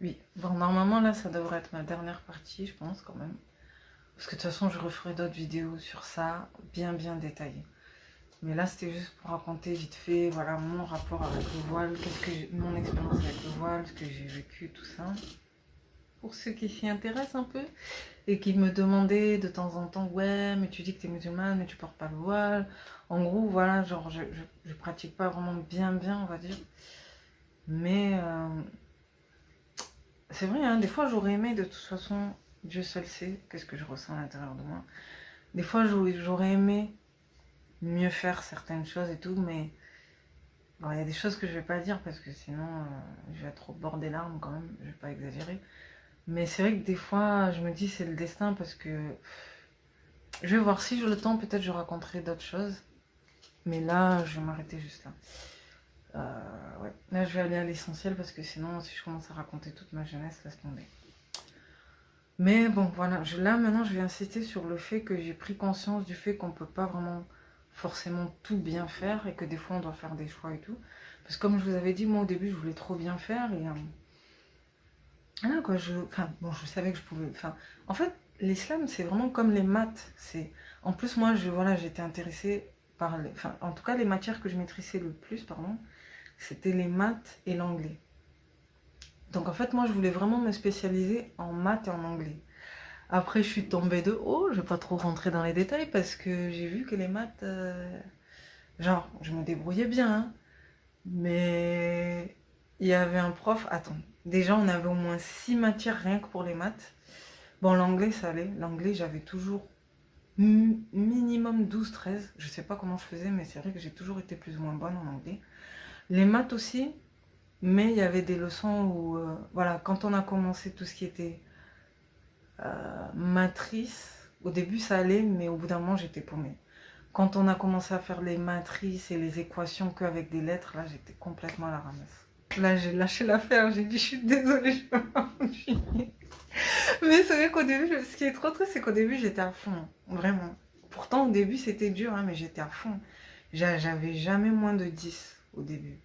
Oui. Bon, normalement, là, ça devrait être ma dernière partie, je pense, quand même. Parce que de toute façon, je referai d'autres vidéos sur ça, bien détaillées. Mais là, c'était juste pour raconter vite fait, voilà, mon rapport avec le voile, mon expérience avec le voile, ce que j'ai vécu, tout ça. Pour ceux qui s'y intéressent un peu et qui me demandaient de temps en temps, ouais, mais tu dis que tu es musulmane, mais tu portes pas le voile. En gros, voilà, genre, je pratique pas vraiment bien, on va dire. Mais c'est vrai, hein, des fois, j'aurais aimé, de toute façon, Dieu seul sait qu'est-ce que je ressens à l'intérieur de moi. Des fois, j'aurais aimé mieux faire certaines choses et tout, mais bon, il y a des choses que je vais pas dire parce que sinon, je vais être au bord des larmes quand même, je vais pas exagérer. Mais c'est vrai que des fois, je me dis c'est le destin parce que je vais voir si j'ai le temps, peut-être je raconterai d'autres choses. Mais là, je vais m'arrêter juste là. Ouais. Là, je vais aller à l'essentiel parce que sinon, si je commence à raconter toute ma jeunesse, laisse tomber. Mais bon, voilà. Là, maintenant, je vais insister sur le fait que j'ai pris conscience du fait qu'on peut pas vraiment forcément tout bien faire et que des fois, on doit faire des choix et tout. Parce que comme je vous avais dit, moi, au début, je voulais trop bien faire et voilà, quoi, enfin, bon, je savais que je pouvais. Enfin, en fait, l'islam, c'est vraiment comme les maths. En plus, moi, voilà, j'étais intéressée par. Enfin, en tout cas, les matières que je maîtrisais le plus, pardon, c'était les maths et l'anglais. Donc, en fait, moi, je voulais vraiment me spécialiser en maths et en anglais. Après, je suis tombée de haut. Je vais pas trop rentrer dans les détails parce que j'ai vu que les maths, genre, je me débrouillais bien, hein, mais il y avait un prof. Attends, déjà, on avait au moins 6 matières rien que pour les maths. Bon, l'anglais, ça allait. L'anglais, j'avais toujours minimum 12, 13. Je sais pas comment je faisais, mais c'est vrai que j'ai toujours été plus ou moins bonne en anglais. Les maths aussi, mais il y avait des leçons où, voilà, quand on a commencé tout ce qui était matrice, au début ça allait, mais au bout d'un moment, j'étais paumée. Quand on a commencé à faire les matrices et les équations qu'avec des lettres, là, j'étais complètement à la ramasse. Là, j'ai lâché l'affaire, j'ai dit, je suis désolée, je peux pas continuer. Mais c'est vrai qu'au début, ce qui est trop triste, c'est qu'au début, j'étais à fond. Vraiment. Pourtant, au début, c'était dur, hein, mais j'étais à fond. J'avais jamais moins de 10 au début.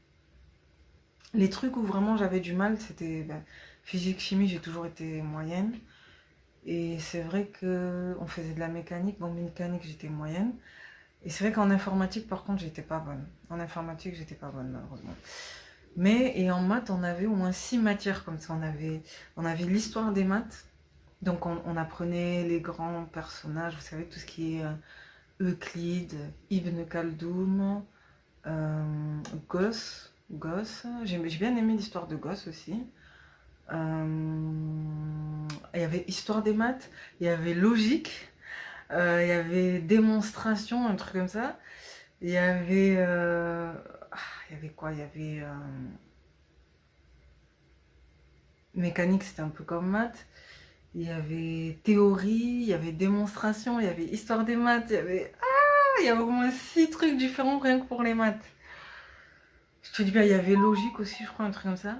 Les trucs où vraiment j'avais du mal, c'était physique, chimie, j'ai toujours été moyenne. Et c'est vrai que on faisait de la mécanique. Bon, mécanique, j'étais moyenne. Et c'est vrai qu'en informatique, par contre, j'étais pas bonne. En informatique, j'étais pas bonne, malheureusement. Mais, et en maths, on avait au moins 6 matières comme ça. On avait l'histoire des maths. Donc on apprenait les grands personnages, vous savez, tout ce qui est Euclide, Ibn Khaldoun, Gauss. J'ai bien aimé l'histoire de Gauss aussi. Il y avait histoire des maths, il y avait logique, il y avait démonstration, un truc comme ça. Il y avait... il y avait quoi? Il y avait... mécanique, c'était un peu comme maths. Il y avait théorie, il y avait démonstration, il y avait histoire des maths, il y avait au moins 6 trucs différents rien que pour les maths. Je te dis bien, il y avait logique aussi, je crois, un truc comme ça.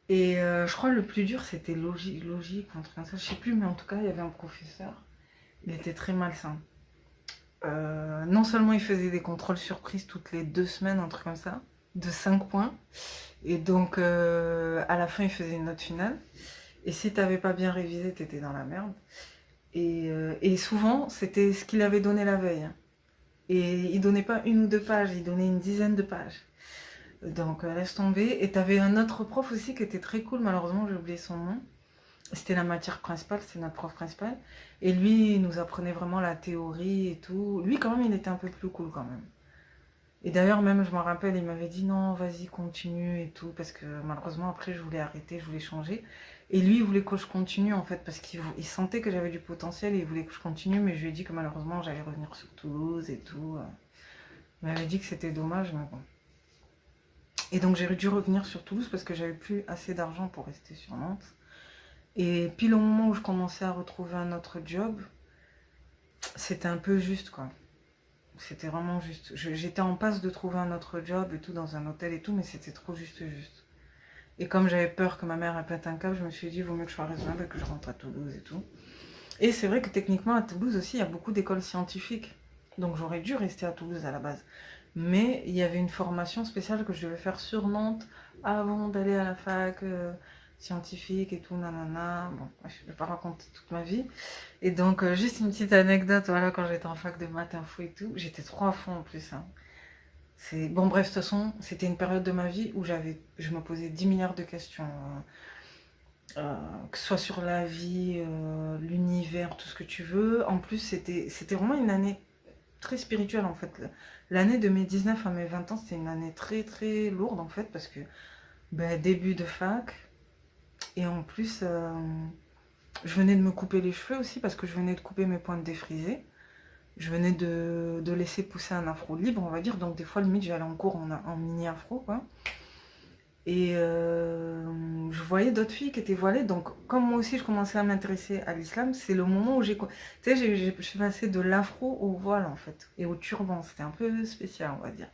Et je crois le plus dur, c'était logique, un truc comme ça. Je sais plus, mais en tout cas, il y avait un professeur. Il était très malsain. Non seulement il faisait des contrôles surprises toutes les 2 semaines, un truc comme ça, de 5 points. Et donc, à la fin, il faisait une note finale. Et si t'avais pas bien révisé, t'étais dans la merde. Et souvent, c'était ce qu'il avait donné la veille, hein. Et il donnait pas 1 ou 2 pages, il donnait une dizaine de pages. Donc laisse tomber. Et t'avais un autre prof aussi qui était très cool, malheureusement j'ai oublié son nom. C'était la matière principale, c'était notre prof principal. Et lui, il nous apprenait vraiment la théorie et tout. Lui, quand même, il était un peu plus cool quand même. Et d'ailleurs, même, je me rappelle, il m'avait dit non, vas-y, continue et tout. Parce que malheureusement, après, je voulais arrêter, je voulais changer. Et lui, il voulait que je continue en fait. Parce qu'il sentait que j'avais du potentiel et il voulait que je continue. Mais je lui ai dit que malheureusement, j'allais revenir sur Toulouse et tout. Il m'avait dit que c'était dommage, mais bon. Et donc, j'ai dû revenir sur Toulouse parce que j'avais plus assez d'argent pour rester sur Nantes. Et puis, le moment où je commençais à retrouver un autre job, c'était un peu juste, quoi. C'était vraiment juste. J'étais en passe de trouver un autre job et tout dans un hôtel et tout, mais c'était trop juste. Et comme j'avais peur que ma mère elle pète un câble, je me suis dit, il vaut mieux que je sois raisonnable et que je rentre à Toulouse et tout. Et c'est vrai que techniquement, à Toulouse aussi, il y a beaucoup d'écoles scientifiques. Donc j'aurais dû rester à Toulouse à la base. Mais il y avait une formation spéciale que je devais faire sur Nantes avant d'aller à la fac. scientifique et tout, nanana. Bon, je vais pas raconter toute ma vie. Et donc, juste une petite anecdote, voilà, quand j'étais en fac de maths info et tout, j'étais trop à fond en plus, hein. Bon, bref, de toute façon, c'était une période de ma vie où je me posais 10 milliards de questions, que ce soit sur la vie, l'univers, tout ce que tu veux. En plus, c'était vraiment une année très spirituelle, en fait. L'année de mes 19 à mes 20 ans, c'était une année très, très lourde, en fait, parce que ben, début de fac, et en plus, je venais de me couper les cheveux aussi, parce que je venais de couper mes pointes défrisées. Je venais de laisser pousser un afro libre, on va dire. Donc, des fois, limite, j'allais en cours en mini afro, quoi. Et je voyais d'autres filles qui étaient voilées. Donc, comme moi aussi, je commençais à m'intéresser à l'islam, c'est le moment où j'ai... Tu sais, je suis passée de l'afro au voile, en fait. Et au turban. C'était un peu spécial, on va dire.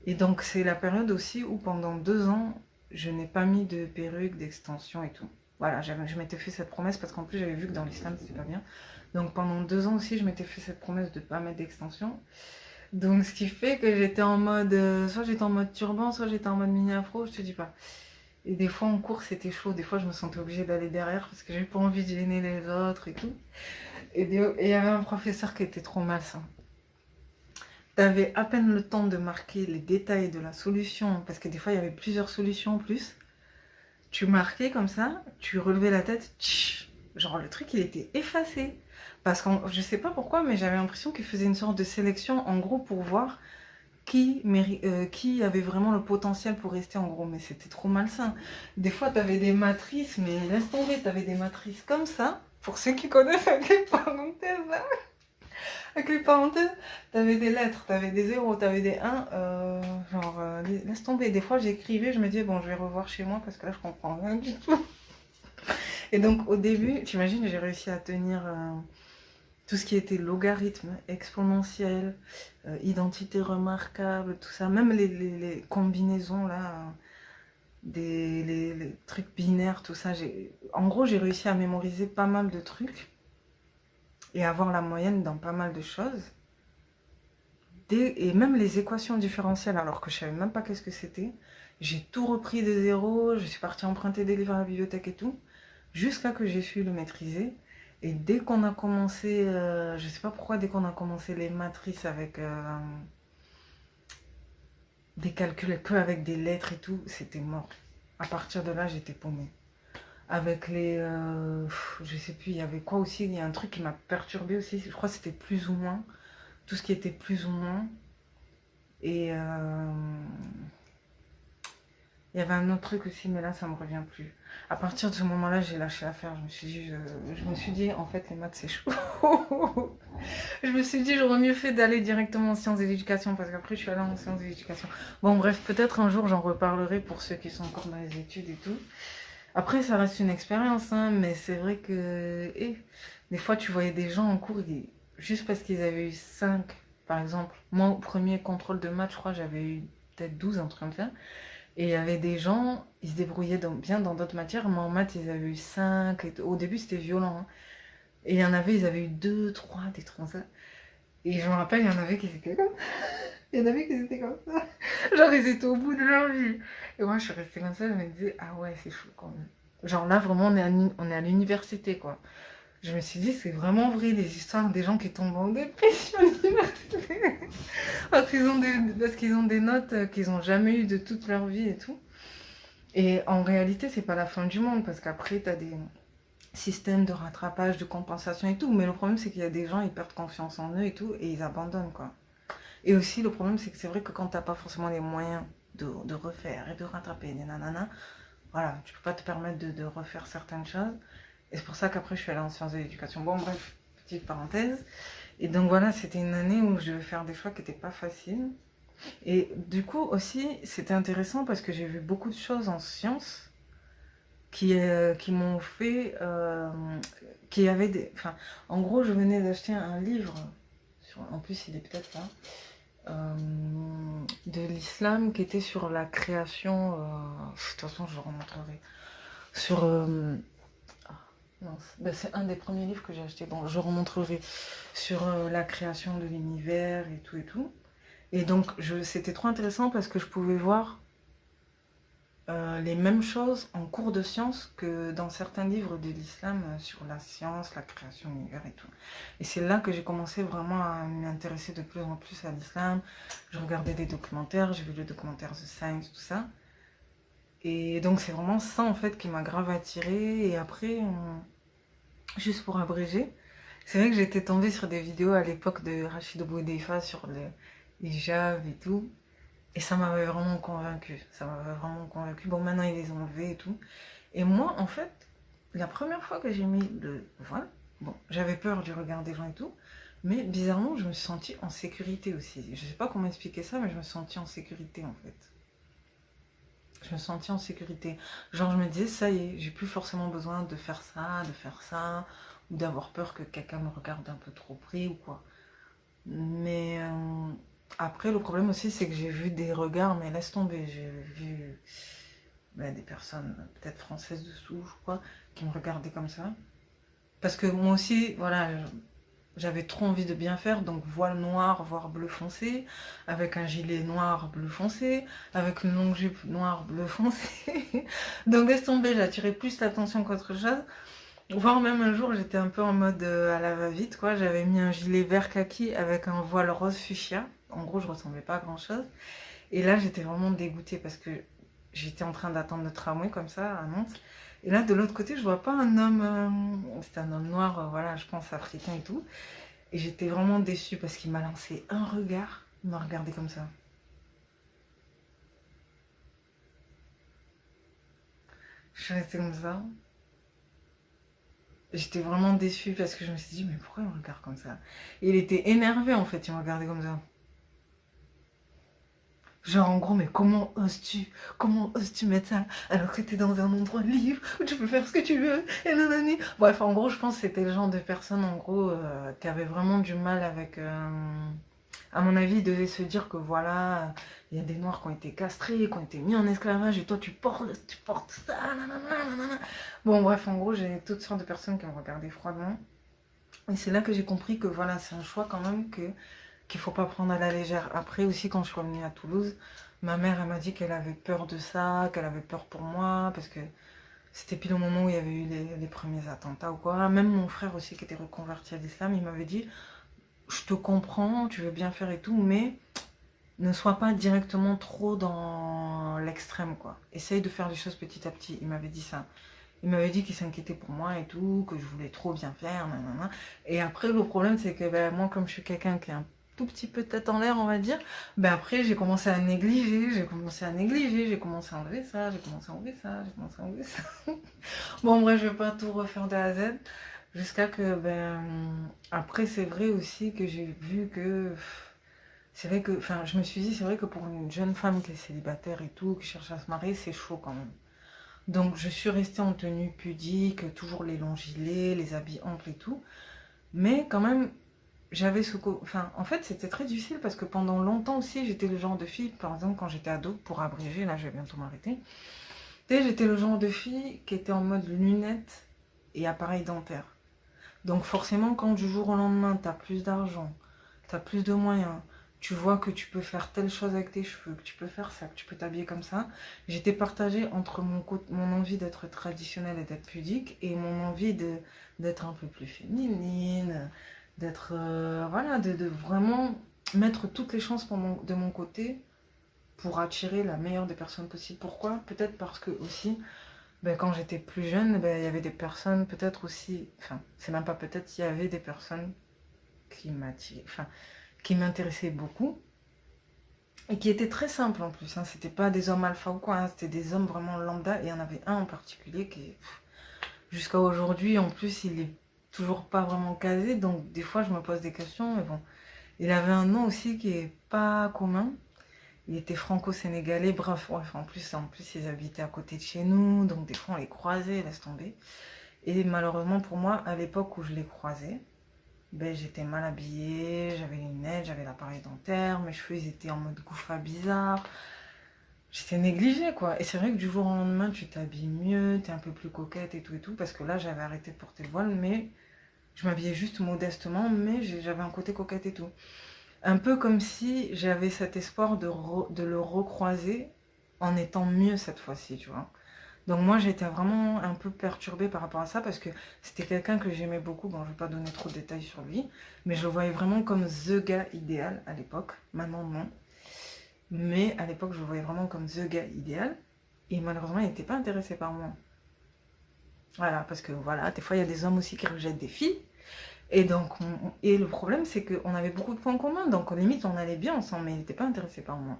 Et donc, c'est la période aussi où, pendant 2 ans, je n'ai pas mis de perruque, d'extension et tout. Voilà, je m'étais fait cette promesse parce qu'en plus, j'avais vu que dans l'islam, c'était pas bien. Donc, pendant 2 ans aussi, je m'étais fait cette promesse de ne pas mettre d'extension. Donc, ce qui fait que j'étais en mode... soit j'étais en mode turban, soit j'étais en mode mini-afro, je te dis pas. Et des fois, en cours, c'était chaud. Des fois, je me sentais obligée d'aller derrière parce que j'avais pas envie de gêner les autres et tout. Et il y avait un professeur qui était trop malsain. T'avais à peine le temps de marquer les détails de la solution, parce que des fois, il y avait plusieurs solutions en plus. Tu marquais comme ça, tu relevais la tête, tch, genre le truc, il était effacé. Parce que je sais pas pourquoi, mais j'avais l'impression qu'il faisait une sorte de sélection, en gros, pour voir qui avait vraiment le potentiel pour rester, en gros. Mais c'était trop malsain. Des fois, t'avais des matrices, mais laisse tomber, t'avais des matrices comme ça, pour ceux qui connaissent avec les parenthèses, là. Avec les parenthèses, t'avais des lettres, t'avais des zéros, t'avais des 1, laisse tomber. Des fois, j'écrivais, je me disais, bon, je vais revoir chez moi parce que là, je comprends rien du tout. Et donc, au début, t'imagines, j'ai réussi à tenir tout ce qui était logarithme, exponentiel, identité remarquable, tout ça. Même les combinaisons, là, les trucs binaires, tout ça. En gros, j'ai réussi à mémoriser pas mal de trucs et avoir la moyenne dans pas mal de choses. Et même les équations différentielles, alors que je savais même pas qu'est-ce que c'était. J'ai tout repris de zéro, je suis partie emprunter des livres à la bibliothèque et tout, jusqu'à que j'ai su le maîtriser. Et dès qu'on a commencé, je sais pas pourquoi, dès qu'on a commencé les matrices avec des calculs que avec des lettres et tout, c'était mort. À partir de là, j'étais paumée. Avec je sais plus, il y avait quoi aussi, il y a un truc qui m'a perturbée aussi, je crois que c'était plus ou moins, tout ce qui était plus ou moins. Et il y avait un autre truc aussi, mais là, ça me revient plus. À partir de ce moment-là, j'ai lâché l'affaire. Je me suis dit, en fait, les maths, c'est chaud. Je me suis dit, j'aurais mieux fait d'aller directement en sciences et l'éducation, parce qu'après, je suis allée en sciences et l'éducation. Bon, bref, peut-être un jour, j'en reparlerai pour ceux qui sont encore dans les études et tout. Après, ça reste une expérience, hein, mais c'est vrai que des fois, tu voyais des gens en cours, juste parce qu'ils avaient eu 5, par exemple. Moi, au premier contrôle de maths, je crois, j'avais eu peut-être 12, un truc comme ça. Et il y avait des gens, ils se débrouillaient bien dans d'autres matières, mais en maths, ils avaient eu 5. Au début, c'était violent, hein. Et il y en avait, ils avaient eu 2, 3, des trucs comme ça. Et je me rappelle, il y en avait qui étaient comme ça. Il y en avait qui étaient comme ça. Genre, ils étaient au bout de leur vie. Et moi, je suis restée comme ça, je me disais, ah ouais, c'est chaud quand même. Genre là, vraiment, on est à l'université, quoi. Je me suis dit, c'est vraiment vrai, les histoires des gens qui tombent en dépression à l'université. Parce qu'ils ont des notes qu'ils n'ont jamais eues de toute leur vie et tout. Et en réalité, c'est pas la fin du monde, parce qu'après, tu as des systèmes de rattrapage, de compensation et tout. Mais le problème, c'est qu'il y a des gens, ils perdent confiance en eux et tout, et ils abandonnent, quoi. Et aussi, le problème, c'est que c'est vrai que quand t'as pas forcément les moyens de refaire et de rattraper des nananas, voilà, tu peux pas te permettre de refaire certaines choses. Et c'est pour ça qu'après, je suis allée en sciences de l'éducation. Bon, bref, petite parenthèse. Et donc voilà, c'était une année où je devais faire des choix qui n'étaient pas faciles. Et du coup, aussi, c'était intéressant parce que j'ai vu beaucoup de choses en sciences qui m'ont fait... qui avaient des... Enfin, en gros, je venais d'acheter un livre, en plus, il est peut-être là, de l'islam qui était sur la création... de toute façon, je remontrerai. Sur... non, ben, c'est un des premiers livres que j'ai acheté. Bon, je remontrerai sur la création de l'univers et tout et tout. Et donc, c'était trop intéressant parce que je pouvais voir les mêmes choses en cours de sciences que dans certains livres de l'islam sur la science, la création de l'univers et tout. Et c'est là que j'ai commencé vraiment à m'intéresser de plus en plus à l'islam. Je regardais des documentaires, j'ai vu le documentaire The Science, tout ça. Et donc c'est vraiment ça en fait qui m'a grave attirée. Et après, juste pour abréger, c'est vrai que j'étais tombée sur des vidéos à l'époque de Rachid Boudeifa sur le hijab et tout. Et ça m'avait vraiment convaincue. Ça m'avait vraiment convaincue. Bon, maintenant, ils les ont enlevés et tout. Et moi, en fait, la première fois que j'ai mis le voile, bon, j'avais peur du regard des gens et tout. Mais bizarrement, je me suis sentie en sécurité aussi. Je sais pas comment expliquer ça, mais je me suis sentie en sécurité, en fait. Je me sentais en sécurité. Genre, je me disais, ça y est, j'ai plus forcément besoin de faire ça, ou d'avoir peur que quelqu'un me regarde un peu trop près ou quoi. Mais après, le problème aussi, c'est que j'ai vu des regards, mais laisse tomber. J'ai vu des personnes, peut-être françaises de souche ou quoi, qui me regardaient comme ça. Parce que moi aussi, voilà, j'avais trop envie de bien faire, donc voile noir, voire bleu foncé, avec un gilet noir, bleu foncé, avec une longue jupe noire, bleu foncé. Donc laisse tomber, j'attirais plus l'attention qu'autre chose. Voire même un jour, j'étais un peu en mode à la va-vite, quoi. J'avais mis un gilet vert kaki avec un voile rose fuchsia. En gros, je ressemblais pas à grand-chose. Et là, j'étais vraiment dégoûtée parce que j'étais en train d'attendre le tramway comme ça à Nantes. Et là, de l'autre côté, je vois pas un homme. C'était un homme noir, voilà, je pense africain et tout. Et j'étais vraiment déçue parce qu'il m'a lancé un regard. Il m'a regardé comme ça. Je suis restée comme ça. J'étais vraiment déçue parce que je me suis dit, mais pourquoi il me regarde comme ça? Et il était énervé en fait, il me regardait comme ça. Genre en gros, mais comment oses-tu mettre ça alors que t'es dans un endroit libre où tu peux faire ce que tu veux et nanani. Bref, en gros, je pense que c'était le genre de personne en gros qui avait vraiment du mal avec. À mon avis, il devait se dire que voilà, il y a des noirs qui ont été castrés, qui ont été mis en esclavage et toi tu portes ça, nanana, nanana. Bon, bref, en gros, j'ai toutes sortes de personnes qui me regardaient froidement. Et c'est là que j'ai compris que voilà, c'est un choix quand même qu'il faut pas prendre à la légère. Après aussi, quand je suis revenue à Toulouse, ma mère, elle m'a dit qu'elle avait peur de ça, qu'elle avait peur pour moi, parce que c'était pile au moment où il y avait eu les premiers attentats ou quoi. Même mon frère aussi, qui était reconverti à l'islam, il m'avait dit, je te comprends, tu veux bien faire et tout, mais ne sois pas directement trop dans l'extrême, quoi. Essaye de faire les choses petit à petit. Il m'avait dit ça. Il m'avait dit qu'il s'inquiétait pour moi et tout, que je voulais trop bien faire, nanana. Et après, le problème, c'est que moi, comme je suis quelqu'un qui est un tout petit peu tête en l'air, on va dire, après, j'ai commencé à négliger, j'ai commencé à enlever ça, j'ai commencé à enlever ça, j'ai commencé à enlever ça. Bon, bref, je vais pas tout refaire de A à Z, jusqu'à que, après, c'est vrai aussi que j'ai vu que, c'est vrai que, enfin, je me suis dit, c'est vrai que pour une jeune femme qui est célibataire et tout, qui cherche à se marier, c'est chaud quand même. Donc je suis restée en tenue pudique, toujours les longs gilets, les habits amples et tout. Mais quand même, j'avais ce... Enfin, en fait, c'était très difficile parce que pendant longtemps aussi, j'étais le genre de fille, par exemple, quand j'étais ado, pour abréger, là je vais bientôt m'arrêter. Tu sais, j'étais le genre de fille qui était en mode lunettes et appareil dentaire. Donc forcément, quand du jour au lendemain, tu as plus d'argent, tu as plus de moyens, tu vois que tu peux faire telle chose avec tes cheveux, que tu peux faire ça, que tu peux t'habiller comme ça, j'étais partagée entre mon envie d'être traditionnelle et d'être pudique et mon envie d'être un peu plus féminine, d'être, voilà, de vraiment mettre toutes les chances de mon côté pour attirer la meilleure des personnes possibles. Pourquoi? Peut-être parce que aussi, quand j'étais plus jeune, il y avait des personnes peut-être aussi, enfin, c'est même pas peut-être, il y avait des personnes qui m'intéressaient beaucoup et qui étaient très simples en plus. Hein. C'était pas des hommes alpha ou quoi, hein. C'était des hommes vraiment lambda. Et il y en avait un en particulier qui, jusqu'à aujourd'hui, en plus, il est toujours pas vraiment casé. Donc des fois, je me pose des questions. Mais bon, il avait un nom aussi qui est pas commun. Il était franco-sénégalais. Bref, en plus, ils habitaient à côté de chez nous. Donc des fois, on les croisait, laisse tomber. Et malheureusement pour moi, à l'époque où je les croisais, j'étais mal habillée, j'avais les lunettes, j'avais l'appareil dentaire, mes cheveux ils étaient en mode gouffa bizarre. J'étais négligée quoi. Et c'est vrai que du jour au lendemain, tu t'habilles mieux, t'es un peu plus coquette et tout, parce que là j'avais arrêté de porter le voile, mais je m'habillais juste modestement, mais j'avais un côté coquette et tout. Un peu comme si j'avais cet espoir de le recroiser en étant mieux cette fois-ci, tu vois. Donc moi, j'étais vraiment un peu perturbée par rapport à ça parce que c'était quelqu'un que j'aimais beaucoup. Bon, je vais pas donner trop de détails sur lui, mais je le voyais vraiment comme the gars idéal à l'époque. Maintenant, non. Mais à l'époque, je le voyais vraiment comme the gars idéal. Et malheureusement, il n'était pas intéressé par moi. Voilà, parce que voilà, des fois, il y a des hommes aussi qui rejettent des filles. Et donc, et le problème, c'est qu'on avait beaucoup de points communs. Donc, limite, on allait bien ensemble, mais il n'était pas intéressé par moi.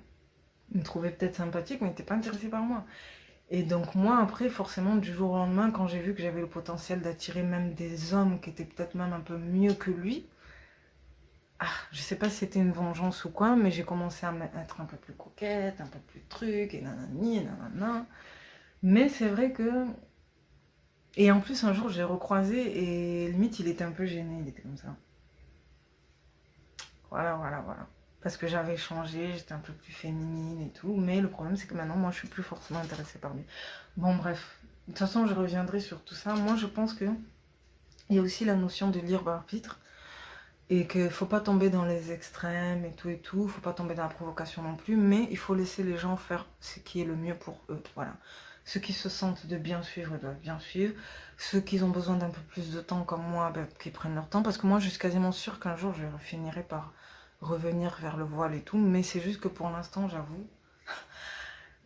Il me trouvait peut-être sympathique, mais il n'était pas intéressé par moi. Et donc, moi, après, forcément, du jour au lendemain, quand j'ai vu que j'avais le potentiel d'attirer même des hommes qui étaient peut-être même un peu mieux que lui, je sais pas si c'était une vengeance ou quoi, mais j'ai commencé à être un peu plus coquette, un peu plus truc, et nanani, et nanana. Mais c'est vrai que... Et en plus, un jour, j'ai recroisé et limite, il était un peu gêné, il était comme ça. Voilà, voilà, voilà. Parce que j'avais changé, j'étais un peu plus féminine et tout. Mais le problème, c'est que maintenant, moi, je suis plus forcément intéressée par lui. Bon, bref. De toute façon, je reviendrai sur tout ça. Moi, je pense que il y a aussi la notion de libre arbitre. Et qu'il faut pas tomber dans les extrêmes et tout et tout. Faut pas tomber dans la provocation non plus. Mais il faut laisser les gens faire ce qui est le mieux pour eux. Voilà. Ceux qui se sentent de bien suivre doivent bien suivre. Ceux qui ont besoin d'un peu plus de temps comme moi, qui prennent leur temps. Parce que moi, je suis quasiment sûre qu'un jour, je finirai par revenir vers le voile et tout. Mais c'est juste que pour l'instant, j'avoue,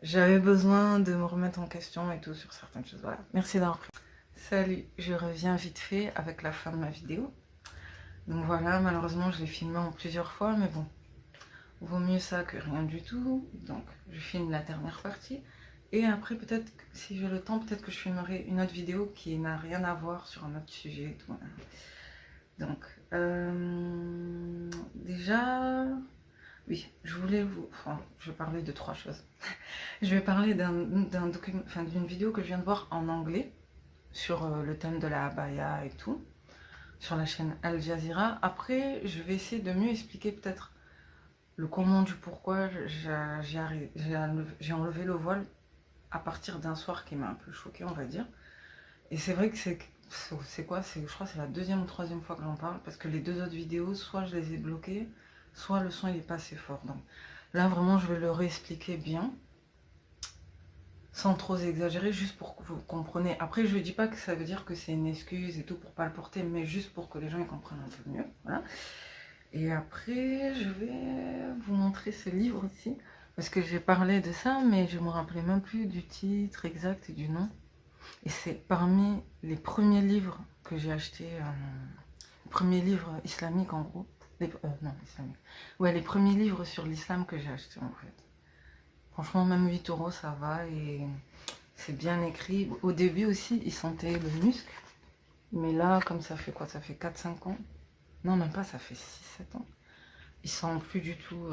j'avais besoin de me remettre en question et tout sur certaines choses. Voilà. Merci d'avoir pris. Salut, je reviens vite fait avec la fin de ma vidéo. Donc voilà, malheureusement, je l'ai filmé en plusieurs fois, mais bon, vaut mieux ça que rien du tout. Donc, je filme la dernière partie. Et après, peut-être, si j'ai le temps, peut-être que je filmerai une autre vidéo qui n'a rien à voir sur un autre sujet et tout. Donc, déjà, oui, je voulais vous... Enfin, je vais parler de 3 choses. Je vais parler d'une vidéo que je viens de voir en anglais sur le thème de la abaya et tout, sur la chaîne Al Jazeera. Après, je vais essayer de mieux expliquer peut-être le comment du pourquoi j'ai enlevé le voile à partir d'un soir qui m'a un peu choquée, on va dire. Et c'est vrai que c'est quoi, je crois que c'est la 2e ou 3e fois que j'en parle, parce que les 2 autres vidéos, soit je les ai bloquées, soit le son il est pas assez fort. Donc là vraiment je vais le réexpliquer bien, sans trop exagérer, juste pour que vous compreniez. Après je ne dis pas que ça veut dire que c'est une excuse et tout pour pas le porter, mais juste pour que les gens ils comprennent un peu mieux. Voilà. Et après je vais vous montrer ce livre aussi, parce que j'ai parlé de ça, mais je me rappelais même plus du titre exact et du nom. Et c'est parmi les premiers livres que j'ai achetés, les premiers livres islamiques en gros. Non, islamique. Ouais, les premiers livres sur l'islam que j'ai achetés en fait. Franchement, même 8 euros, ça va et c'est bien écrit. Au début aussi, ils sentaient le muscle. Mais là, comme ça fait quoi? Ça fait 4-5 ans. Non, même pas, ça fait 6-7 ans. Ils sentent plus du tout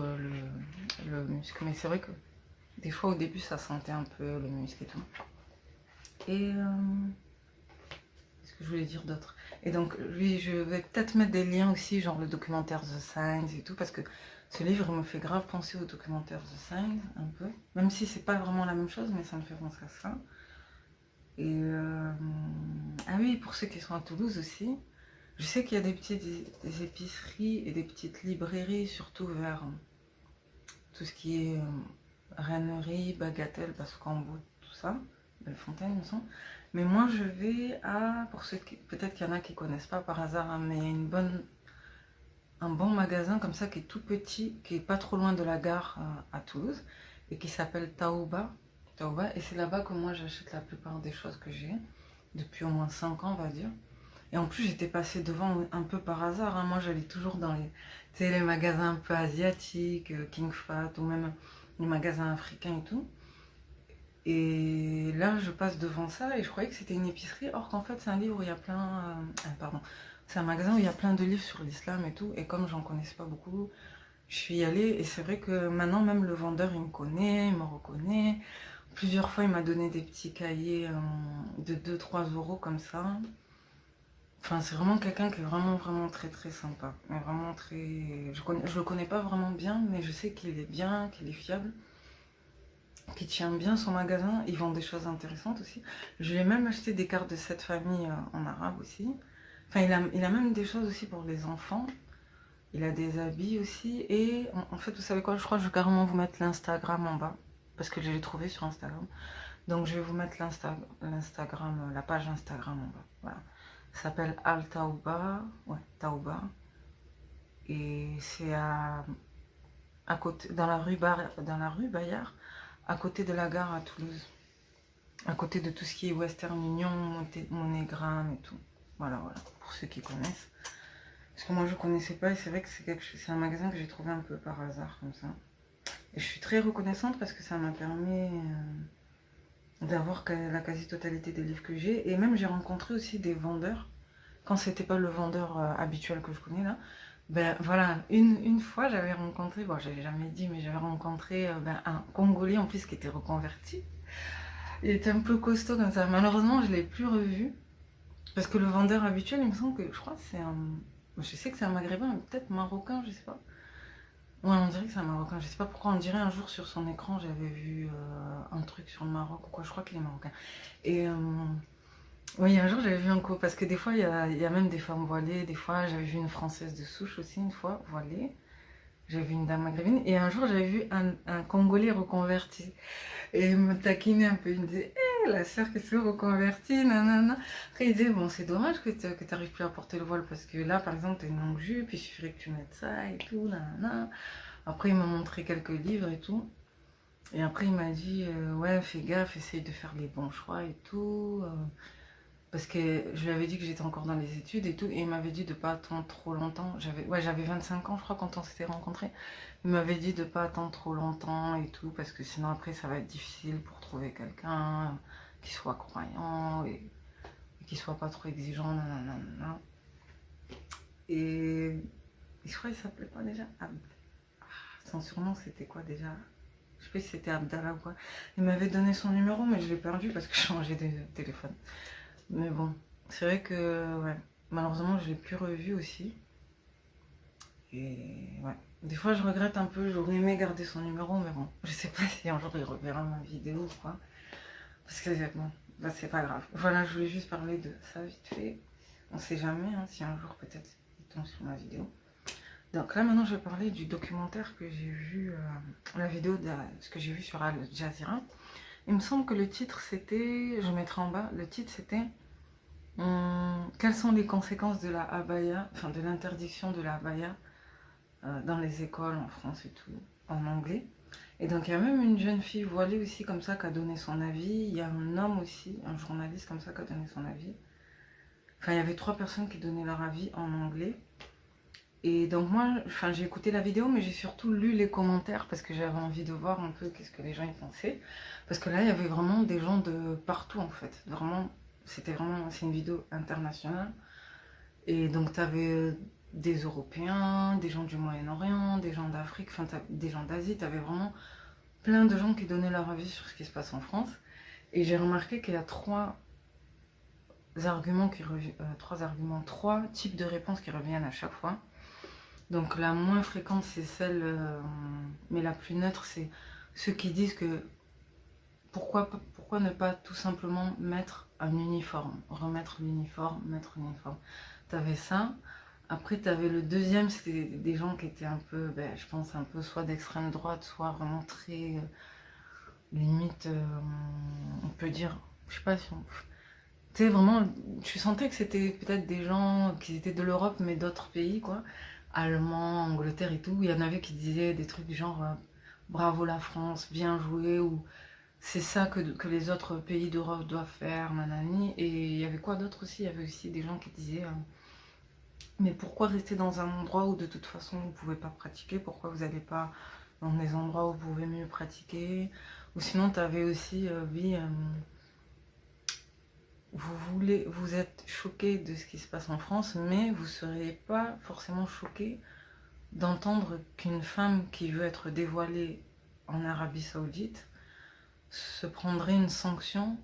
le muscle. Mais c'est vrai que des fois, au début, ça sentait un peu le muscle et tout. Et qu'est-ce que je voulais dire d'autre? Et donc, lui, je vais peut-être mettre des liens aussi, genre le documentaire The Signs et tout, parce que ce livre il me fait grave penser au documentaire The Signs, un peu. Même si c'est pas vraiment la même chose, mais ça me fait penser à ça. Et ah oui, pour ceux qui sont à Toulouse aussi, je sais qu'il y a des petites des épiceries et des petites librairies, surtout vers tout ce qui est Rainerie, Bagatelle, Bascambo, tout ça, Bellefontaine, il me semble. Mais moi, je vais à, pour ceux qui, peut-être qu'il y en a qui connaissent pas par hasard, hein, mais il y a un bon magasin comme ça qui est tout petit, qui est pas trop loin de la gare à Toulouse, et qui s'appelle Taouba. Et c'est là-bas que moi j'achète la plupart des choses que j'ai, depuis au moins 5 ans, on va dire. Et en plus, j'étais passée devant un peu par hasard, hein. Moi, j'allais toujours dans les magasins un peu asiatiques, King Fat, ou même les magasins africains et tout. Et là, je passe devant ça et je croyais que c'était une épicerie, or qu'en fait, c'est un livre où il y a plein... pardon. C'est un magasin où il y a plein de livres sur l'islam et tout. Et comme j'en connaissais pas beaucoup, je suis allée. Et c'est vrai que maintenant, même le vendeur, il me connaît, il me reconnaît. Plusieurs fois, il m'a donné des petits cahiers de 2-3 euros comme ça. Enfin, c'est vraiment quelqu'un qui est vraiment, vraiment très, très sympa. Mais vraiment très... Je le connais pas vraiment bien, mais je sais qu'il est bien, qu'il est fiable, qui tient bien son magasin. Ils vendent des choses intéressantes aussi. Je lui ai même acheté des cartes de cette famille en arabe aussi. Enfin, il a même des choses aussi pour les enfants. Il a des habits aussi. Et en fait, vous savez quoi? Je crois que je vais carrément vous mettre l'Instagram en bas. parce que je l'ai trouvé sur Instagram. Donc je vais vous mettre l'Instagram, la page Instagram en bas. Voilà. Ça s'appelle Al Taouba. Ouais, Taouba. Et c'est à côté, dans la rue Bayard, à côté de la gare à Toulouse. À côté de tout ce qui est Western Union, MoneyGram et tout. Voilà, pour ceux qui connaissent. Parce que moi je connaissais pas et c'est vrai que c'est un magasin que j'ai trouvé un peu par hasard comme ça. Et je suis très reconnaissante parce que ça m'a permis d'avoir la quasi-totalité des livres que j'ai. Et même j'ai rencontré aussi des vendeurs, quand c'était pas le vendeur habituel que je connais là. Ben voilà, une fois j'avais rencontré, bon j'avais jamais dit, mais j'avais rencontré un Congolais en plus qui était reconverti. Il était un peu costaud comme ça. Malheureusement, je l'ai plus revu. Parce que le vendeur habituel, il me semble que, je crois que c'est un... Je sais que c'est un maghrébin, mais peut-être marocain, je sais pas. Ouais, on dirait que c'est un marocain. Je sais pas pourquoi, on dirait un jour sur son écran, j'avais vu un truc sur le Maroc ou quoi. Je crois qu'il est marocain. Et oui, un jour, j'avais vu un coup. Parce que des fois, il y a même des femmes voilées. Des fois, j'avais vu une française de souche aussi, une fois, voilée. J'avais vu une dame maghrébine. Et un jour, j'avais vu un Congolais reconverti. Et il me taquinait un peu. Il me disait, hé, la sœur qui se reconvertit, nanana. Après, il disait, bon, c'est dommage que tu n'arrives plus à porter le voile. Parce que là, par exemple, tu as une longue jupe, il suffirait que tu mettes ça et tout, nanana. Après, il m'a montré quelques livres et tout. Et après, il m'a dit, ouais, fais gaffe, essaye de faire les bons choix et tout. Parce que je lui avais dit que j'étais encore dans les études et tout, et il m'avait dit de pas attendre trop longtemps. J'avais 25 ans, je crois, quand on s'était rencontrés. Il m'avait dit de pas attendre trop longtemps et tout, parce que sinon après ça va être difficile pour trouver quelqu'un qui soit croyant et qui soit pas trop exigeant, nanana. Et je crois qu'il s'appelait pas déjà son surnom c'était quoi déjà? Je sais pas si c'était Abdallah ou quoi. Il m'avait donné son numéro, mais je l'ai perdu parce que je changeais de téléphone. Mais bon, c'est vrai que ouais, malheureusement je l'ai plus revu aussi. Et ouais, des fois je regrette un peu, j'aurais aimé garder son numéro, mais bon, je sais pas si un jour il reverra ma vidéo ou quoi. Parce que bon, bah, c'est pas grave. Voilà, je voulais juste parler de ça vite fait. On sait jamais hein, si un jour peut-être il tombe sur ma vidéo. Donc là maintenant je vais parler du documentaire que j'ai vu, la vidéo de ce que j'ai vu sur Al Jazeera. Il me semble que le titre c'était, je mettrai en bas, le titre c'était quelles sont les conséquences de la abaya, enfin de l'interdiction de la abaya dans les écoles en France et tout, en anglais. Et donc il y a même une jeune fille voilée aussi comme ça qui a donné son avis. Il y a un homme aussi, un journaliste comme ça qui a donné son avis. Enfin il y avait 3 personnes qui donnaient leur avis en anglais. Et donc moi, enfin j'ai écouté la vidéo, mais j'ai surtout lu les commentaires parce que j'avais envie de voir un peu qu'est-ce que les gens y pensaient. Parce que là, il y avait vraiment des gens de partout en fait. Vraiment, c'est une vidéo internationale. Et donc tu avais des Européens, des gens du Moyen-Orient, des gens d'Afrique, enfin des gens d'Asie. Tu avais vraiment plein de gens qui donnaient leur avis sur ce qui se passe en France. Et j'ai remarqué qu'il y a 3 arguments trois types de réponses qui reviennent à chaque fois. Donc la moins fréquente c'est celle, mais la plus neutre c'est ceux qui disent que pourquoi ne pas tout simplement mettre un uniforme, remettre l'uniforme, mettre l'uniforme. T'avais ça. Après t'avais le deuxième, c'était des gens qui étaient un peu, ben, je pense un peu soit d'extrême droite, soit vraiment très limite, on peut dire, je sais pas si on... Tu sais vraiment, tu sentais que c'était peut-être des gens qui étaient de l'Europe mais d'autres pays quoi. Allemand, Angleterre et tout, il y en avait qui disaient des trucs du genre bravo la France, bien joué, ou c'est ça que les autres pays d'Europe doivent faire, nanani. Et il y avait quoi d'autre aussi? Il y avait aussi des gens qui disaient mais pourquoi rester dans un endroit où de toute façon vous ne pouvez pas pratiquer? Pourquoi vous n'allez pas dans des endroits où vous pouvez mieux pratiquer? Ou sinon tu avais aussi oui, vous êtes choqué de ce qui se passe en France, mais vous ne seriez pas forcément choqué d'entendre qu'une femme qui veut être dévoilée en Arabie Saoudite se prendrait une sanction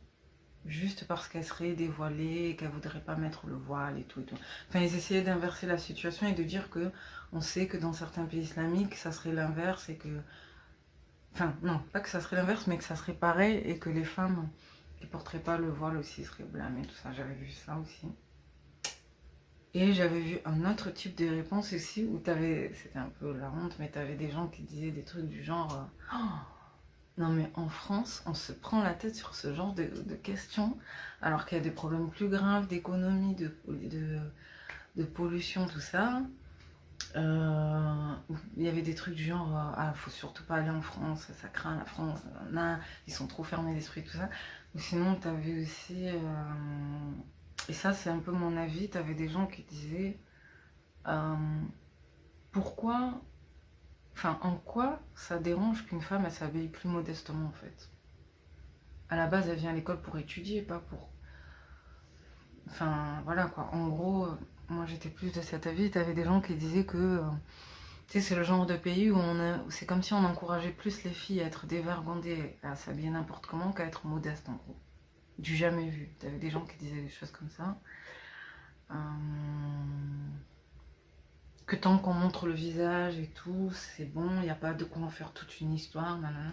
juste parce qu'elle serait dévoilée et qu'elle voudrait pas mettre le voile et tout et tout. Enfin, ils essayaient d'inverser la situation et de dire que on sait que dans certains pays islamiques, ça serait l'inverse et que... Enfin, non, pas que ça serait l'inverse, mais que ça serait pareil et que les femmes qui porteraient pas le voile aussi seraient blâmées, tout ça. J'avais vu ça aussi. Et j'avais vu un autre type de réponse aussi où t'avais, c'était un peu la honte, mais t'avais des gens qui disaient des trucs du genre Non mais en France, on se prend la tête sur ce genre de questions, alors qu'il y a des problèmes plus graves d'économie, de pollution, tout ça. Il y avait des trucs du genre, ah, faut surtout pas aller en France, ça craint la France, nan, ils sont trop fermés d'esprit, tout ça. Ou sinon, t'avais aussi, et ça c'est un peu mon avis, t'avais des gens qui disaient, euh, pourquoi, enfin, en quoi ça dérange qu'une femme elle s'habille plus modestement en fait. À la base, elle vient à l'école pour étudier, pas pour. Enfin, voilà quoi. En gros, moi j'étais plus de cet avis. T'avais des gens qui disaient que. Tu sais, c'est le genre de pays où c'est comme si on encourageait plus les filles à être dévergondées, à s'habiller n'importe comment, qu'à être modestes en gros. Du jamais vu. T'avais des gens qui disaient des choses comme ça. Euh, Que tant qu'on montre le visage et tout, c'est bon, il n'y a pas de quoi en faire toute une histoire. Nanana.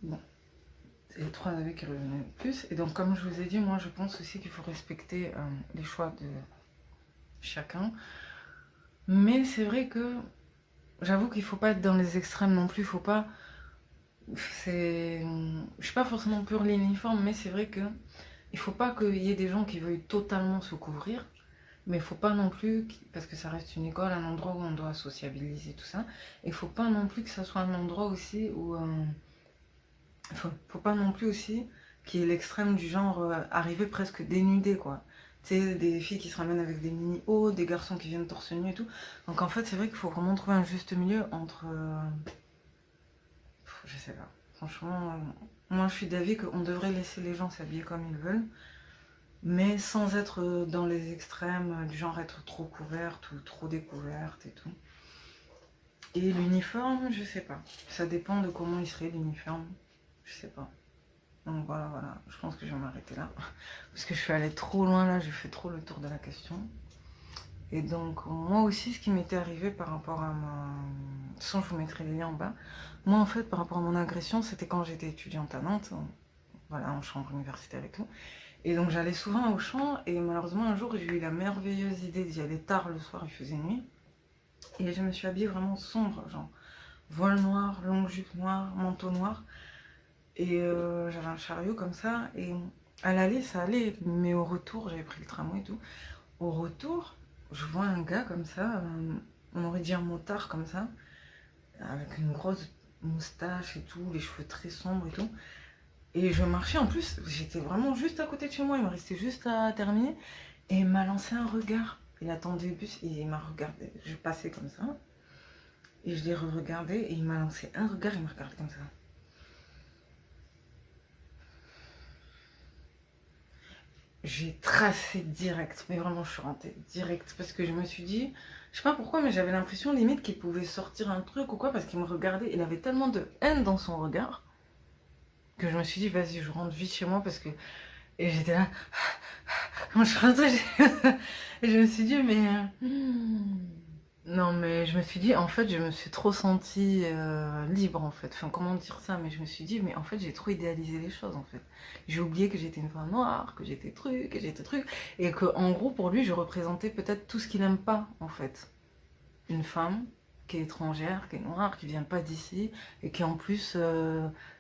Bon, c'est les trois avis qui revenaient le plus. Et donc, comme je vous ai dit, moi je pense aussi qu'il faut respecter les choix de chacun. Mais c'est vrai que j'avoue qu'il faut pas être dans les extrêmes non plus. Faut pas. Je suis pas forcément pour l'uniforme, mais c'est vrai que il faut pas qu'il y ait des gens qui veuillent totalement se couvrir. Mais il faut pas non plus, parce que ça reste une école, un endroit où on doit sociabiliser, tout ça. Et il faut pas non plus que ça soit un endroit aussi où. Faut pas non plus aussi qu'il y ait l'extrême du genre arriver presque dénudé, quoi. Tu sais, des filles qui se ramènent avec des mini hauts, des garçons qui viennent torse nu et tout. Donc en fait, c'est vrai qu'il faut vraiment trouver un juste milieu entre. Je sais pas. Franchement, moi je suis d'avis qu'on devrait laisser les gens s'habiller comme ils veulent, mais sans être dans les extrêmes, du genre être trop couverte ou trop découverte et tout. Et l'uniforme, je sais pas. Ça dépend de comment il serait l'uniforme. Je sais pas. Donc voilà, voilà, je pense que je vais m'arrêter là. Parce que je suis allée trop loin là, j'ai fait trop le tour de la question. Et donc, moi aussi, ce qui m'était arrivé par rapport à ma. De toute façon, je vous mettrai les liens en bas. Moi, en fait, par rapport à mon agression, c'était quand j'étais étudiante à Nantes, voilà, en chambre universitaire et tout. Et donc, j'allais souvent au champ, et malheureusement, un jour, j'ai eu la merveilleuse idée d'y aller tard le soir, il faisait nuit. Et je me suis habillée vraiment sombre, genre voile noir, longue jupe noire, manteau noir. Et j'avais un chariot comme ça, et à l'aller ça allait, mais au retour, j'avais pris le tramway et tout. Au retour, je vois un gars comme ça, on aurait dit un motard comme ça, avec une grosse moustache et tout, les cheveux très sombres et tout. Et je marchais, en plus, j'étais vraiment juste à côté de chez moi, il me restait juste à terminer, et il m'a lancé un regard. Il attendait le bus et il m'a regardé. Je passais comme ça, et je l'ai re-regardé, et il m'a lancé un regard, il m'a regardé comme ça. J'ai tracé direct, mais vraiment je suis rentrée direct parce que je me suis dit, je sais pas pourquoi, mais j'avais l'impression limite qu'il pouvait sortir un truc ou quoi parce qu'il me regardait, il avait tellement de haine dans son regard que je me suis dit, vas-y, je rentre vite chez moi parce que. Et j'étais là, quand je suis rentrée, et je me suis dit, mais. Non, mais je me suis dit, en fait, je me suis trop sentie libre, en fait. Enfin, comment dire ça? Mais je me suis dit, mais en fait, j'ai trop idéalisé les choses, en fait. J'ai oublié que j'étais une femme noire, que j'étais truc, que j'étais truc. Et que, en gros, pour lui, je représentais peut-être tout ce qu'il aime pas, en fait. Une femme qui est étrangère, qui est noire, qui vient pas d'ici, et qui, en plus,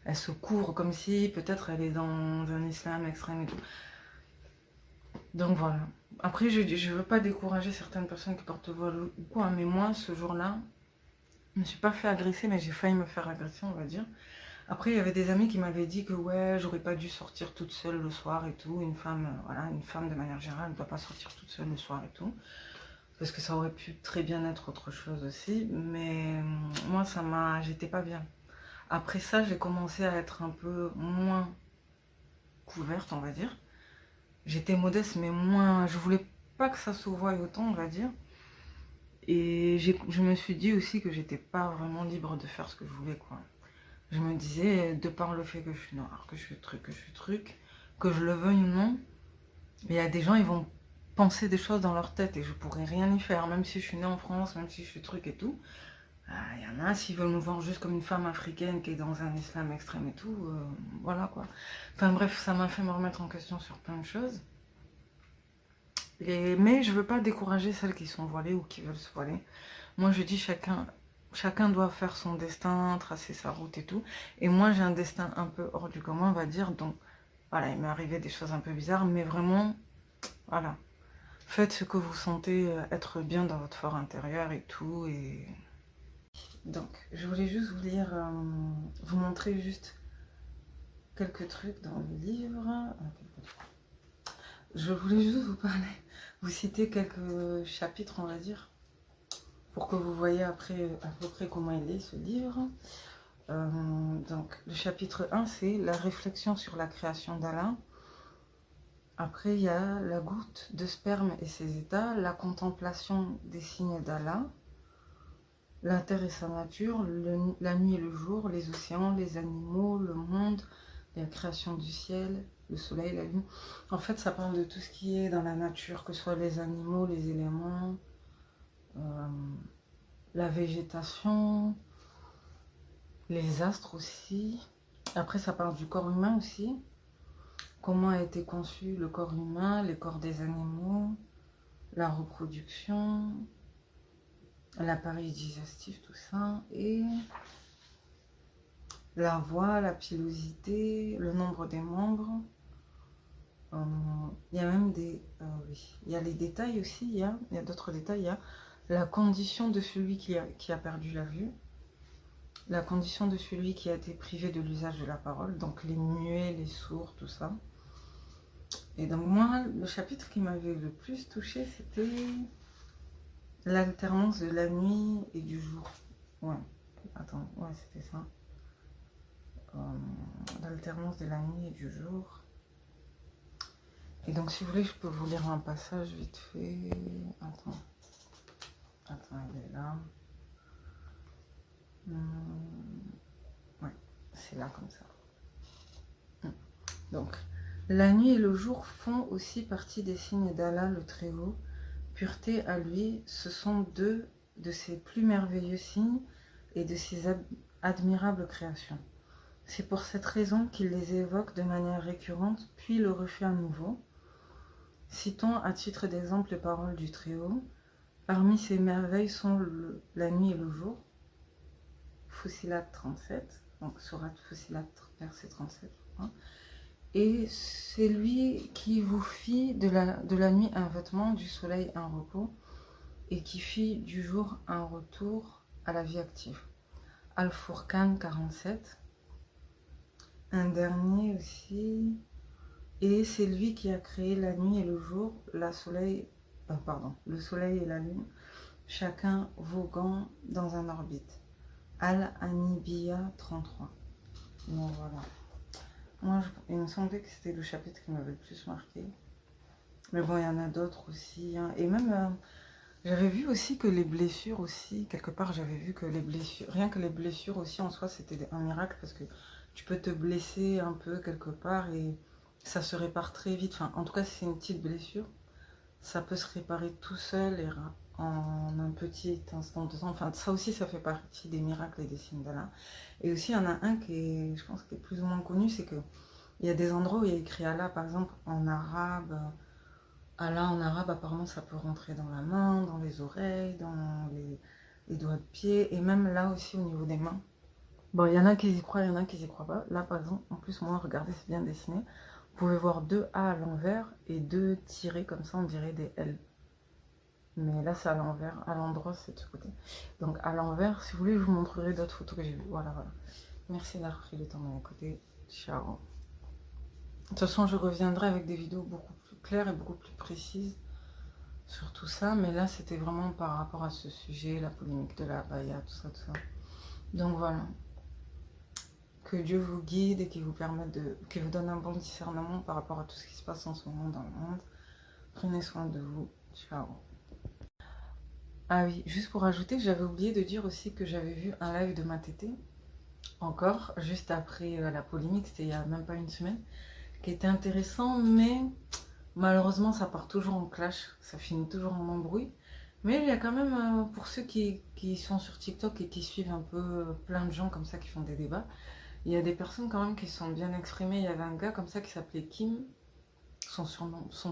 elle se couvre comme si, peut-être, elle est dans un islam extrême et tout. Donc voilà. Après, je veux pas décourager certaines personnes qui portent voile ou quoi, mais moi, ce jour-là, je me suis pas fait agresser, mais j'ai failli me faire agresser, on va dire. Après, il y avait des amis qui m'avaient dit que ouais, j'aurais pas dû sortir toute seule le soir et tout. Une femme, voilà, une femme de manière générale ne doit pas sortir toute seule le soir et tout. Parce que ça aurait pu très bien être autre chose aussi. Mais moi, j'étais pas bien. Après ça, j'ai commencé à être un peu moins couverte, on va dire. J'étais modeste, mais moins. Je voulais pas que ça se voie autant, on va dire. Et je me suis dit aussi que j'étais pas vraiment libre de faire ce que je voulais, quoi. Je me disais, de par le fait que je suis noire, que je suis truc, que je le veuille ou non, il y a des gens, ils vont penser des choses dans leur tête et je pourrais rien y faire, même si je suis née en France, même si je suis truc et tout. Il y en a, s'ils veulent me voir juste comme une femme africaine qui est dans un islam extrême et tout, voilà quoi. Enfin bref, ça m'a fait me remettre en question sur plein de choses. Mais je veux pas décourager celles qui sont voilées ou qui veulent se voiler. Moi je dis chacun chacun doit faire son destin, tracer sa route et tout. Et moi, j'ai un destin un peu hors du commun, on va dire. Donc, voilà, il m'est arrivé des choses un peu bizarres, mais vraiment, voilà. Faites ce que vous sentez être bien dans votre fort intérieur et tout. Et donc, je voulais juste vous lire, vous montrer juste quelques trucs dans le livre. Je voulais juste vous parler, vous citer quelques chapitres, on va dire, pour que vous voyez après à peu près comment il est ce livre. Donc, le chapitre 1, c'est la réflexion sur la création d'Allah. Après, il y a la goutte de sperme et ses états, la contemplation des signes d'Allah, la terre et sa nature, la nuit et le jour, les océans, les animaux, le monde, la création du ciel, le soleil, la lune. En fait, ça parle de tout ce qui est dans la nature, que ce soit les animaux, les éléments, la végétation, les astres aussi. Après, ça parle du corps humain aussi. Comment a été conçu le corps humain, les corps des animaux, la reproduction, l'appareil digestif, tout ça. Et la voix, la pilosité, le nombre des membres. Il y a même des... oui, il y a les détails aussi, il y a d'autres détails. Il y a la condition de celui qui a perdu la vue, la condition de celui qui a été privé de l'usage de la parole, donc les muets, les sourds, tout ça. Et donc moi, le chapitre qui m'avait le plus touché, c'était l'alternance de la nuit et du jour. Ouais, attends, ouais, c'était ça. L'alternance de la nuit et du jour. Et donc, si vous voulez, je peux vous lire un passage vite fait. Attends, il est là. Ouais, c'est là comme ça. Donc, la nuit et le jour font aussi partie des signes d'Allah le Très-Haut. Pureté à lui, ce sont deux de ses plus merveilleux signes et de ses admirables créations. C'est pour cette raison qu'il les évoque de manière récurrente, puis le refait à nouveau. Citons à titre d'exemple les paroles du Très-Haut. Parmi ces merveilles sont la nuit et le jour. Fussilat 37, donc Surat Fussilat, verset 37, je crois. Et c'est lui qui vous fit de la nuit un vêtement, du soleil un repos, et qui fit du jour un retour à la vie active. Al-Furqan 47. Un dernier aussi. Et c'est lui qui a créé la nuit et le jour, le soleil et la lune, chacun voguant dans un orbite. Al-Anbiya 33. Donc voilà. Moi, il me semblait que c'était le chapitre qui m'avait le plus marqué. Mais bon, il y en a d'autres aussi. Hein. Et même, j'avais vu aussi que les blessures aussi, quelque part, j'avais vu que les blessures, rien que les blessures aussi en soi, c'était un miracle parce que tu peux te blesser un peu quelque part et ça se répare très vite. Enfin, en tout cas, si c'est une petite blessure, ça peut se réparer tout seul et en un petit instant de temps. Enfin, ça aussi, ça fait partie des miracles et des signes d'Allah. Et aussi, il y en a un qui est, je pense, qui est plus ou moins connu, c'est que il y a des endroits où il y a écrit Allah, par exemple, en arabe. Allah en arabe, apparemment, ça peut rentrer dans la main, dans les oreilles, dans les doigts de pied, et même là aussi au niveau des mains. Bon, il y en a qui y croient, il y en a qui y croient pas. Là, par exemple, en plus, moi, regardez, c'est bien dessiné. Vous pouvez voir deux A à l'envers et deux tirés comme ça, on dirait des L. Mais là, c'est à l'envers. À l'endroit, c'est de ce côté. Donc, à l'envers, si vous voulez, je vous montrerai d'autres photos que j'ai vues. Voilà, voilà. Merci d'avoir pris le temps de m'écouter. Ciao. De toute façon, je reviendrai avec des vidéos beaucoup plus claires et beaucoup plus précises sur tout ça. Mais là, c'était vraiment par rapport à ce sujet, la polémique de la baya, tout ça, tout ça. Donc, voilà. Que Dieu vous guide et qu'il vous permette qu'il vous donne un bon discernement par rapport à tout ce qui se passe en ce moment dans le monde. Prenez soin de vous. Ciao. Ah oui, juste pour ajouter, j'avais oublié de dire aussi que j'avais vu un live de ma tété, encore, juste après la polémique, c'était il n'y a même pas une semaine, qui était intéressant, mais malheureusement ça part toujours en clash, ça finit toujours en embrouille. Mais il y a quand même, pour ceux qui sont sur TikTok et qui suivent un peu plein de gens comme ça qui font des débats, il y a des personnes quand même qui se sont bien exprimées. Il y avait un gars comme ça qui s'appelait Kim, son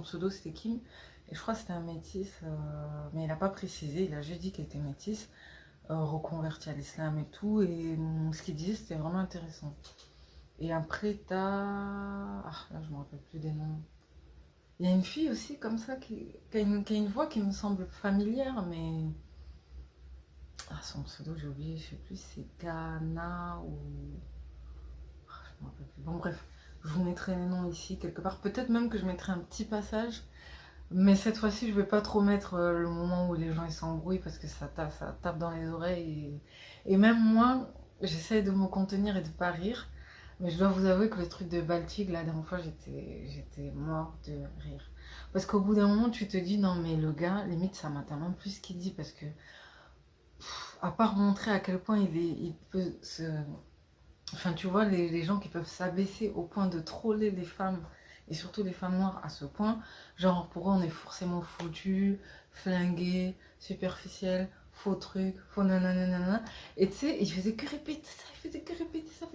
pseudo c'était Kim, et je crois que c'était un métis, mais il n'a pas précisé, il a juste dit qu'il était métis. reconverti à l'islam et tout. Et ce qu'il disait, c'était vraiment intéressant. Et après, Ah, là, je me rappelle plus des noms. Il y a une fille aussi comme ça qui a une voix qui me semble familière, mais. Ah, son pseudo, j'ai oublié, je sais plus si c'est Ghana ou. Ah, je me rappelle plus. Bon, bref, je vous mettrai les noms ici quelque part. Peut-être même que je mettrai un petit passage. Mais cette fois-ci, je vais pas trop mettre le moment où les gens ils s'embrouillent parce que ça tape dans les oreilles. Et même moi, j'essaie de me contenir et de pas rire. Mais je dois vous avouer que le truc de Baltic, la dernière fois, j'étais mort de rire. Parce qu'au bout d'un moment, tu te dis, non, mais le gars, limite, ça m'atteint même plus ce qu'il dit. Parce que, à part montrer à quel point il peut se. Enfin, tu vois, les gens qui peuvent s'abaisser au point de troller les femmes, et surtout les femmes noires à ce point, genre pour eux on est forcément foutus, flingués, superficiels, faux trucs, faux nanana. Et tu sais, il faisait que répéter ça, il faisait que répéter ça.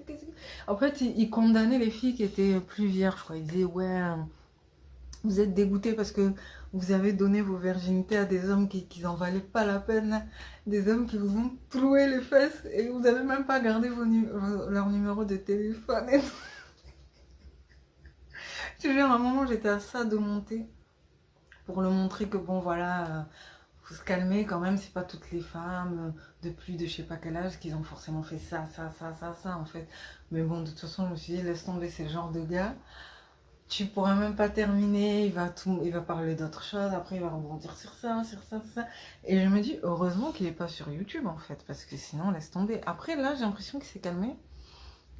En fait, il condamnait les filles qui étaient plus vierges, quoi. Il disait, ouais, vous êtes dégoûtés parce que vous avez donné vos virginités à des hommes qui en valaient pas la peine, des hommes qui vous ont cloué les fesses et vous n'avez même pas gardé leur numéro de téléphone. Et tout. Je te jure, à un moment, j'étais à ça de monter pour le montrer que bon, voilà, faut se calmer quand même, c'est pas toutes les femmes de plus de je sais pas quel âge qui ont forcément fait ça en fait. Mais bon, de toute façon, je me suis dit, laisse tomber, c'est le genre de gars. Tu pourras même pas terminer, il va parler d'autre chose, après il va rebondir sur ça, sur ça, sur ça. Et je me dis, heureusement qu'il est pas sur YouTube en fait, parce que sinon, laisse tomber. Après, là, j'ai l'impression qu'il s'est calmé.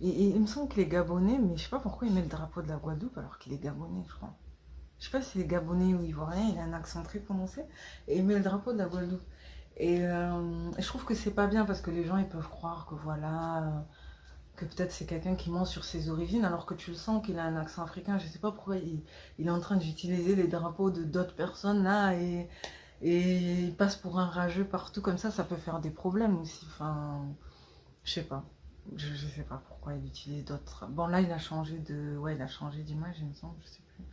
Et il me semble qu'il est gabonais, mais je sais pas pourquoi il met le drapeau de la Guadeloupe alors qu'il est gabonais, je crois. Je sais pas s'il est gabonais ou ivoirien, il a un accent très prononcé, et il met le drapeau de la Guadeloupe. Et je trouve que c'est pas bien parce que les gens ils peuvent croire que voilà, que peut-être c'est quelqu'un qui ment sur ses origines, alors que tu le sens qu'il a un accent africain. Je sais pas pourquoi il est en train d'utiliser les drapeaux de d'autres personnes là et il passe pour un rageux partout comme ça peut faire des problèmes aussi. Enfin, je sais pas. Je sais pas pourquoi il utilise d'autres. Bon là il a changé de. Ouais, il a changé d'image, il me semble, je sais plus.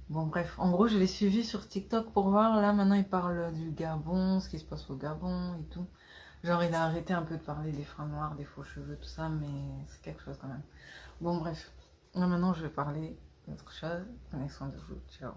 Bon bref, en gros je l'ai suivi sur TikTok pour voir, là maintenant il parle du Gabon, ce qui se passe au Gabon et tout. Genre, il a arrêté un peu de parler des freins noirs, des faux cheveux, tout ça, mais c'est quelque chose quand même. Bon, bref. Là, maintenant, je vais parler d'autre chose. Prenez soin de vous. Ciao.